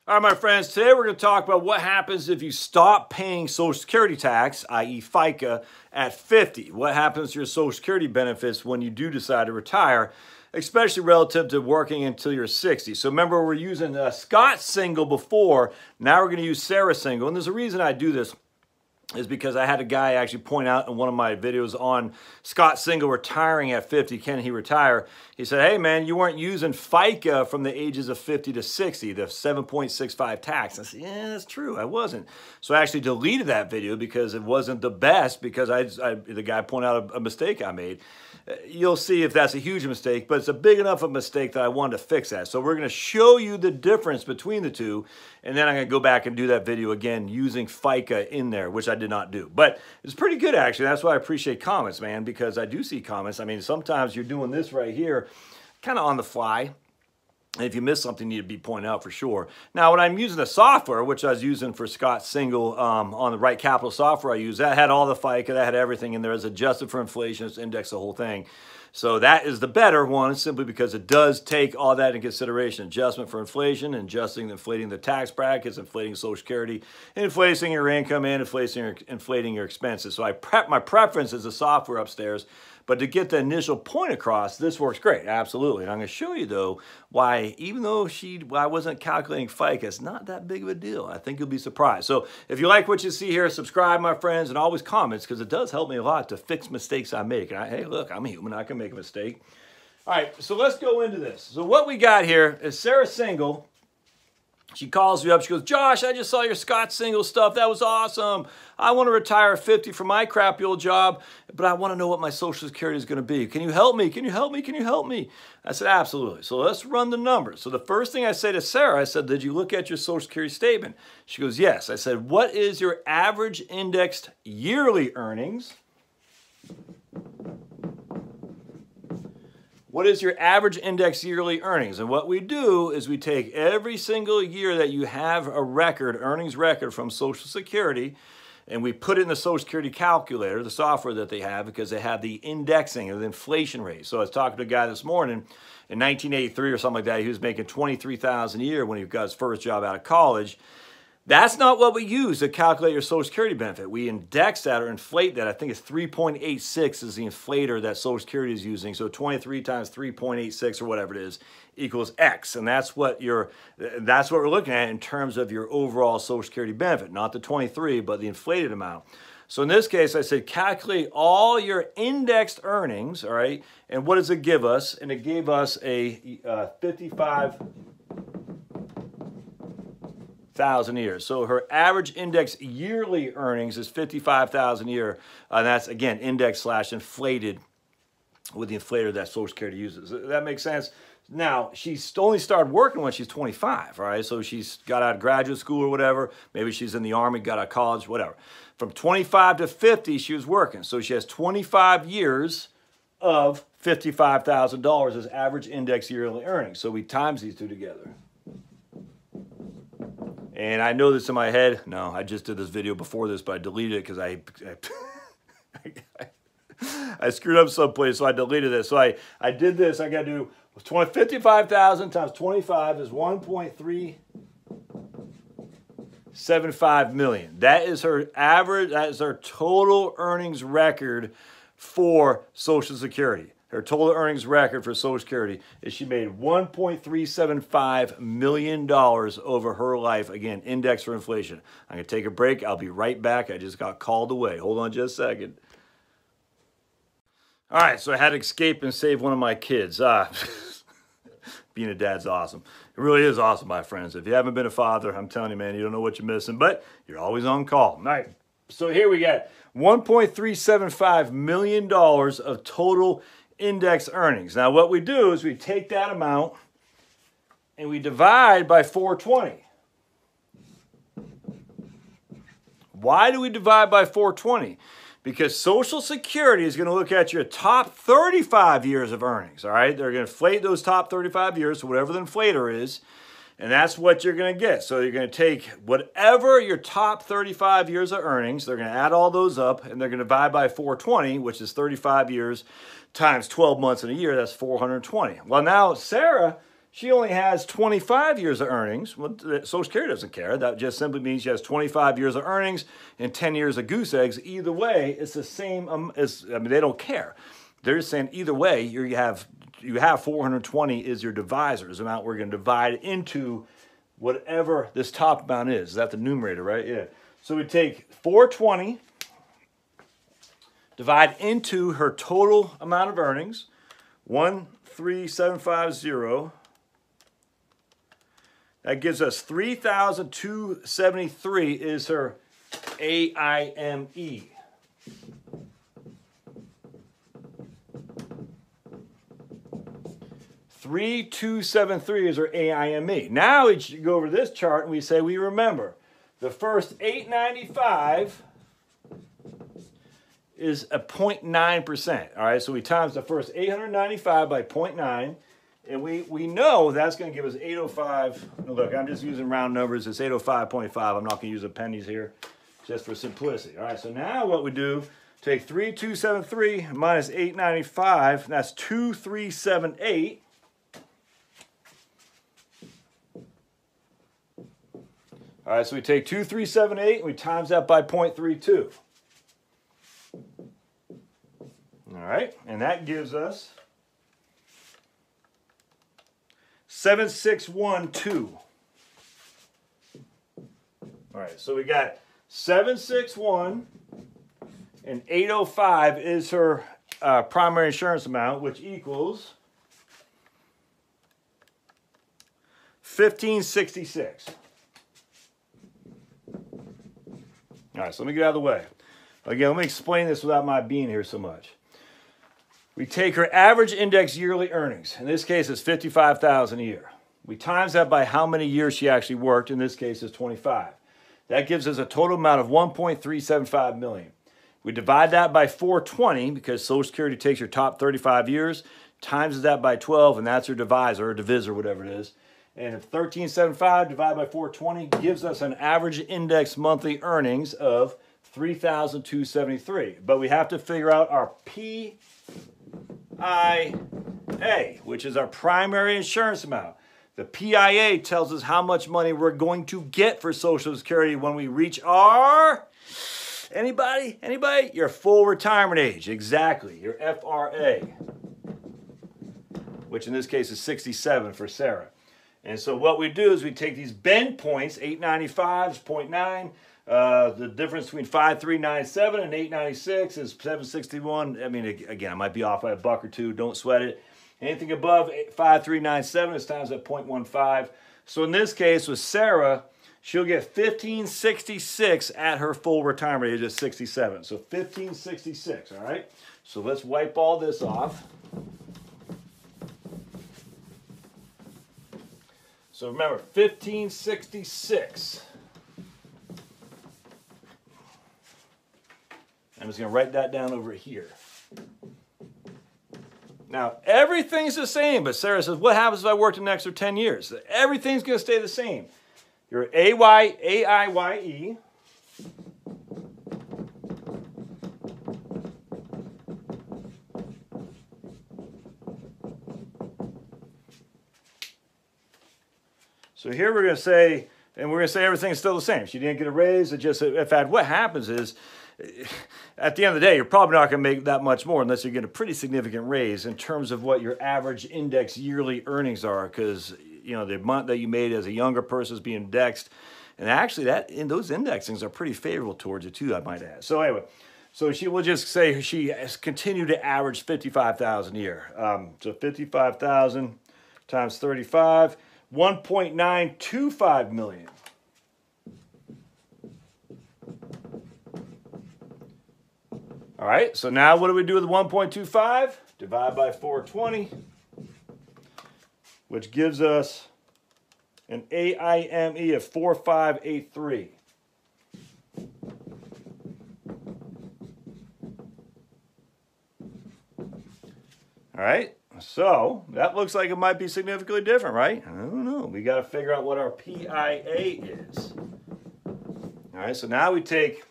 All right, my friends, today we're going to talk about what happens if you stop paying Social Security tax, i.e. FICA, at 50. What happens to your Social Security benefits when you do decide to retire, especially relative to working until you're 60. So remember, we're using Scott Single before. Now we're going to use Sarah Single. And there's a reason I do this is because I had a guy actually point out in one of my videos on Scott Single retiring at 50, can he retire? He said, hey man, you weren't using FICA from the ages of 50 to 60, the 7.65 tax. I said, yeah, that's true, I wasn't. So I actually deleted that video because it wasn't the best, because the guy pointed out a mistake I made. You'll see if that's a huge mistake, but it's a big enough of a mistake that I wanted to fix that. So we're going to show you the difference between the two, and then I'm going to go back and do that video again using FICA in there, which I did not do. But it's pretty good, actually. That's why I appreciate comments, man, because I do see comments. I mean, sometimes you're doing this right here kind of on the fly. And if you miss something, you need to be pointed out for sure. Now, when I'm using the software, which I was using for Scott Single on the Right Capital software I use, that had all the FICA, that had everything in there. It's adjusted for inflation, it's indexed the whole thing. So that is the better one, simply because it does take all that in consideration. Adjustment for inflation, inflating the tax brackets, inflating Social Security, inflating your income, and inflating your expenses. So my preference is the software upstairs. But to get the initial point across, this works great, absolutely. And I'm going to show you, though, why, even though I wasn't calculating FICA, it's not that big of a deal. I think you'll be surprised. So if you like what you see here, subscribe, my friends, and always comments, because it does help me a lot to fix mistakes I make. And hey, look, I'm human. I can make a mistake. All right, so let's go into this. So what we got here is Sarah Single. She calls me up. She goes, Josh, I just saw your Scott Single stuff. That was awesome. I want to retire at 50 from my crappy old job, but I want to know what my Social Security is going to be. Can you help me? Can you help me? Can you help me? I said, absolutely. So let's run the numbers. So the first thing I say to Sarah, I said, did you look at your Social Security statement? She goes, yes. I said, what is your average indexed yearly earnings? What is your average index yearly earnings? And what we do is we take every single year that you have a record, earnings record from Social Security, and we put it in the Social Security calculator, the software that they have, because they have the indexing of the inflation rate. So I was talking to a guy this morning in 1983 or something like that. He was making $23,000 a year when he got his first job out of college. That's not what we use to calculate your Social Security benefit. We index that or inflate that. I think it's 3.86 is the inflator that Social Security is using. So 23 times 3.86 or whatever it is equals X. And that's what we're looking at in terms of your overall Social Security benefit, not the 23, but the inflated amount. So in this case, I said calculate all your indexed earnings, all right? And what does it give us? And it gave us a 55,000 a year. So her average index yearly earnings is 55,000 a year. And that's, again, index / inflated with the inflator that Social Security uses. That makes sense? Now, she's only started working when she's 25, all right? So she's got out of graduate school or whatever. Maybe she's in the Army, got out of college, whatever. From 25 to 50, she was working. So she has 25 years of $55,000 as average index yearly earnings. So we times these two together. And I know this in my head. No, I just did this video before this, but I deleted it because I screwed up someplace, so I deleted it. So I did this. I got to do 55,000 times 25 is 1.375 million. That is her average. That is her total earnings record for Social Security. Her total earnings record for Social Security is she made $1.375 million over her life. Again, index for inflation. I'm going to take a break. I'll be right back. I just got called away. Hold on just a second. All right, so I had to escape and save one of my kids. Being a dad's awesome. It really is awesome, my friends. If you haven't been a father, I'm telling you, man, you don't know what you're missing, but you're always on call. All right, so here we got $1.375 million of total index earnings. Now what we do is we take that amount and we divide by 420. Why do we divide by 420? Because Social Security is going to look at your top 35 years of earnings, all right? They're going to inflate those top 35 years, so whatever the inflator is, and that's what you're going to get. So you're going to take whatever your top 35 years of earnings, they're going to add all those up, and they're going to divide by 420, which is 35 years times 12 months in a year. That's 420. Well, now Sarah, she only has 25 years of earnings. Well, Social Security doesn't care. That just simply means she has 25 years of earnings and 10 years of goose eggs. Either way, it's the same. I mean, they don't care. They're just saying either way, you have 420 is your divisor's amount. We're going to divide into whatever this top amount is. Is that the numerator, right? Yeah. So we take 420, divide into her total amount of earnings, 13750. That gives us 3,273 is her AIME. 3,273 is our AIME. Now we go over this chart and we say we remember the first 895 is a 0.9%. All right, so we times the first 895 by 0.9, and we know that's going to give us 805. Look, I'm just using round numbers. It's 805.5. I'm not going to use the pennies here just for simplicity. All right, so now what we do, take 3,273 minus 895, that's 2,378. All right, so we take 2,378 and we times that by 0.32. All right, and that gives us 7,612. All right, so we got 761 and 805 is her primary insurance amount, which equals 1,566. All right, so let me get out of the way. Again, let me explain this without my being here so much. We take her average index yearly earnings. In this case, it's $55,000 a year. We times that by how many years she actually worked. In this case, it's 25. That gives us a total amount of $1.375 million. We divide that by 420 because Social Security takes your top 35 years, times that by 12, and that's your divisor or divisor, whatever it is. And 1375 divided by 420 gives us an average index monthly earnings of $3,273. But we have to figure out our PIA, which is our primary insurance amount. The PIA tells us how much money we're going to get for Social Security when we reach our, anybody? Your full retirement age. Exactly, your FRA, which in this case is 67 for Sarah. And so what we do is we take these bend points, 895 is 0.9, the difference between 5397 and 896 is 761. I mean, again, I might be off by a buck or two. Don't sweat it. Anything above 5397 is times at 0.15. So in this case with Sarah, she'll get 1566 at her full retirement age of 67. So 1566, all right? So let's wipe all this off. So remember, 1566. I'm just going to write that down over here. Now, everything's the same, but Sarah says, what happens if I work an extra 10 years? Everything's going to stay the same. Your AIYE. So here we're going to say, and we're going to say everything's still the same. She didn't get a raise. It just, in fact, what happens is, at the end of the day, you're probably not going to make that much more unless you get a pretty significant raise in terms of what your average index yearly earnings are, because, you know, the amount that you made as a younger person is being indexed. And actually, those indexings are pretty favorable towards you, too, I might add. So anyway, so she will just say she has continued to average 55,000 a year. So 55,000 times 35. 1.925 million. All right, so now what do we do with 1.25? Divide by 420, which gives us an AIME of 4583. All right. So that looks like it might be significantly different, right? I don't know. We got to figure out what our PIA is. All right, so now we take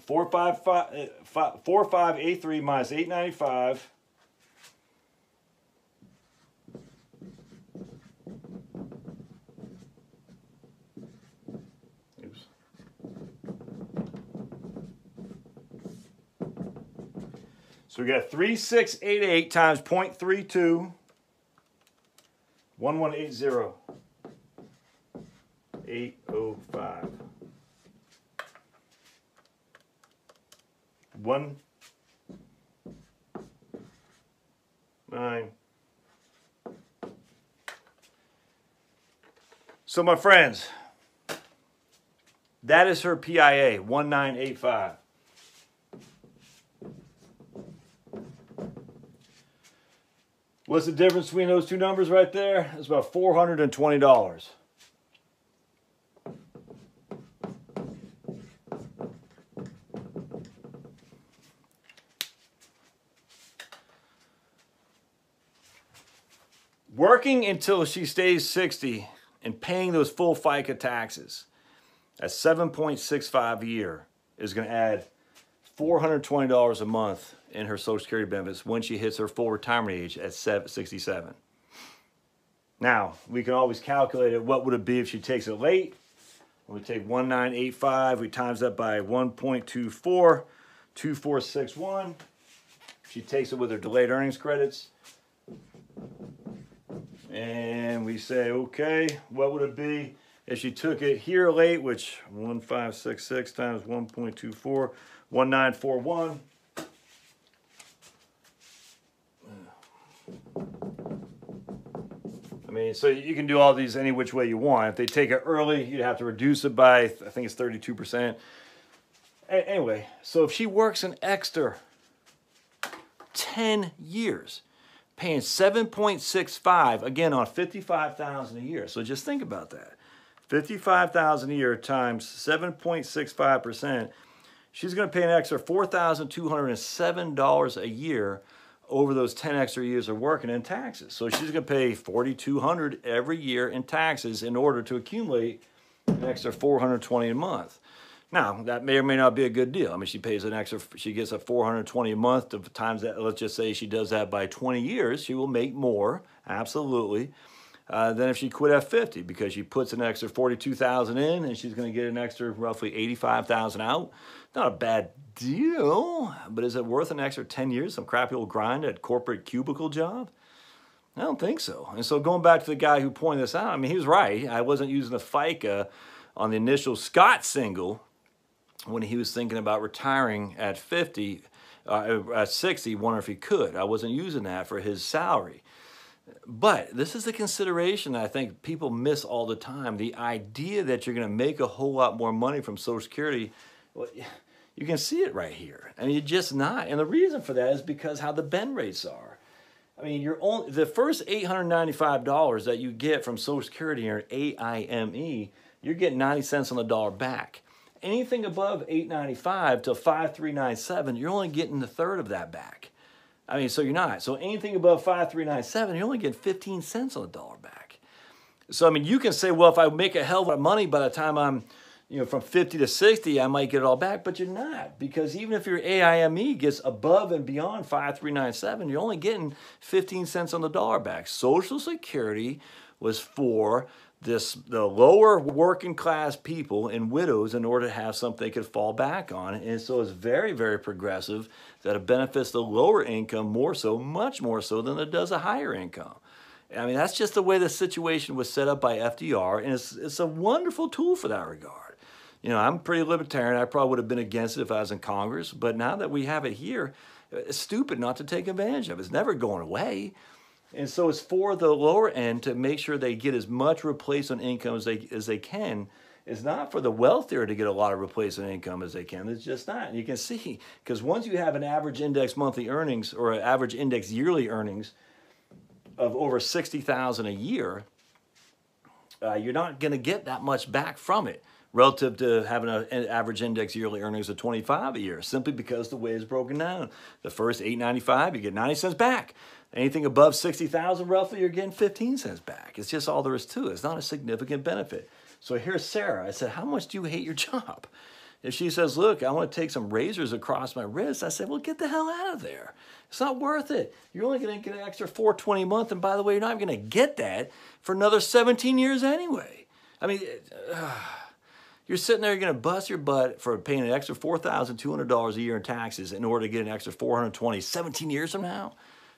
4583 minus 895. So we got 3688 times 0.32, 1180, 805. 1, 9. So my friends, that is her PIA, 1985. What's the difference between those two numbers right there? It's about $420. Working until she stays 60 and paying those full FICA taxes at 7.65 a year is going to add $420 a month in her Social Security benefits when she hits her full retirement age at 67. Now, we can always calculate it. What would it be if she takes it late? We take 1985, we times that by 1.24, 2461. She takes it with her delayed earnings credits. And we say, okay, what would it be if she took it here late, which 1566 times 1.24, 1941. I mean, so you can do all these any which way you want. If they take it early, you'd have to reduce it by, I think it's 32%. Anyway, so if she works an extra 10 years, paying 7.65 again on 55,000 a year. So just think about that. 55,000 a year times 7.65%. She's going to pay an extra $4,207 a year over those 10 extra years of working in taxes. So she's going to pay $4,200 every year in taxes in order to accumulate an extra $420 a month. Now, that may or may not be a good deal. I mean, she pays an extra, she gets a $420 a month to times that, let's just say she does that by 20 years, she will make more, absolutely, than if she quit at 50, because she puts an extra $42,000 in and she's going to get an extra roughly $85,000 out. Not a bad deal, but is it worth an extra 10 years, some crappy old grind at corporate cubicle job? I don't think so. And so going back to the guy who pointed this out, I mean, he was right. I wasn't using the FICA on the initial Scott single when he was thinking about retiring at 50, at 60, wonder if he could. I wasn't using that for his salary. But this is the consideration that I think people miss all the time. The idea that you're going to make a whole lot more money from Social Security, well, you can see it right here. I mean, you're just not. And the reason for that is because how the bend rates are. I mean, the first $895 that you get from Social Security or AIME, you're getting 90 cents on the dollar back. Anything above $895 to $5,397, you're only getting a third of that back. I mean, so you're not. So anything above $5,397, you're only getting 15 cents on the dollar back. So, I mean, you can say, well, if I make a hell of a lot of money by the time I'm, from 50 to 60, I might get it all back, but you're not. Because even if your AIME gets above and beyond $5,397, you're only getting 15 cents on the dollar back. Social Security was for the lower working class people and widows in order to have something they could fall back on. And so it's very, very progressive that it benefits the lower income more so, much more so than it does a higher income. I mean, that's just the way the situation was set up by FDR, and it's a wonderful tool for that regard. I'm pretty libertarian. I probably would have been against it if I was in Congress, but now that we have it here, it's stupid not to take advantage of it. It's never going away. And so it's for the lower end to make sure they get as much replacement income as they can. It's not for the wealthier to get a lot of replacement income as they can. It's just not. And you can see, because once you have an average index monthly earnings or an average index yearly earnings of over $60,000 a year, you're not going to get that much back from it relative to having an average index yearly earnings of $25 a year, simply because the way it's broken down. The first $895, you get 90 cents back. Anything above $60,000 roughly, you're getting 15 cents back. It's just all there is to it. It's not a significant benefit. So here's Sarah. I said, how much do you hate your job? If she says, look, I want to take some razors across my wrist, I said, well, get the hell out of there. It's not worth it. You're only going to get an extra $420 a month, and by the way, you're not going to get that for another 17 years anyway. I mean, You're sitting there, you're going to bust your butt for paying an extra $4,200 a year in taxes in order to get an extra $420 17 years from now.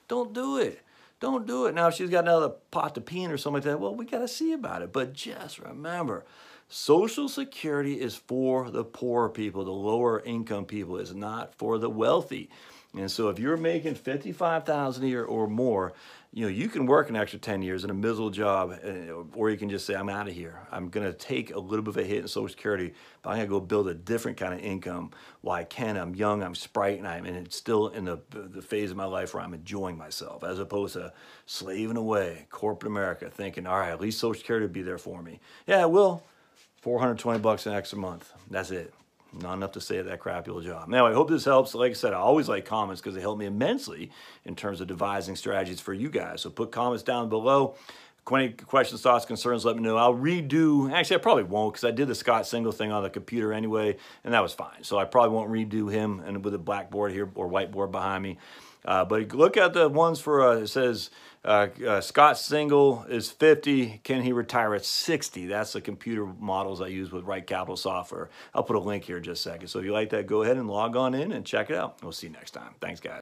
Don't do it. Don't do it. Now, if she's got another pot to pee in or something like that, well, we got to see about it. But just remember, Social Security is for the poor people, the lower income people. It's not for the wealthy. And so if you're making $55,000 a year or more, you can work an extra 10 years in a miserable job, or you can just say, I'm out of here. I'm going to take a little bit of a hit in Social Security, but I'm going to go build a different kind of income while I can. I'm young, I'm sprite, and it's still in the phase of my life where I'm enjoying myself, as opposed to slaving away, corporate America, thinking, all right, at least Social Security will be there for me. Yeah, it will. $420 an extra month. That's it. Not enough to stay at that crappy old job. Now, I hope this helps. Like I said, I always like comments because they help me immensely in terms of devising strategies for you guys. So put comments down below. Any questions, thoughts, concerns, let me know. I'll redo, actually I probably won't because I did the Scott Single thing on the computer anyway, and that was fine. So I probably won't redo him and with a blackboard here or whiteboard behind me. But look at the ones for, it says, Scott Single is 50. Can he retire at 60? That's the computer models I use with Right Capital software. I'll put a link here in just a second. So if you like that, go ahead and log on in and check it out. We'll see you next time. Thanks, guys.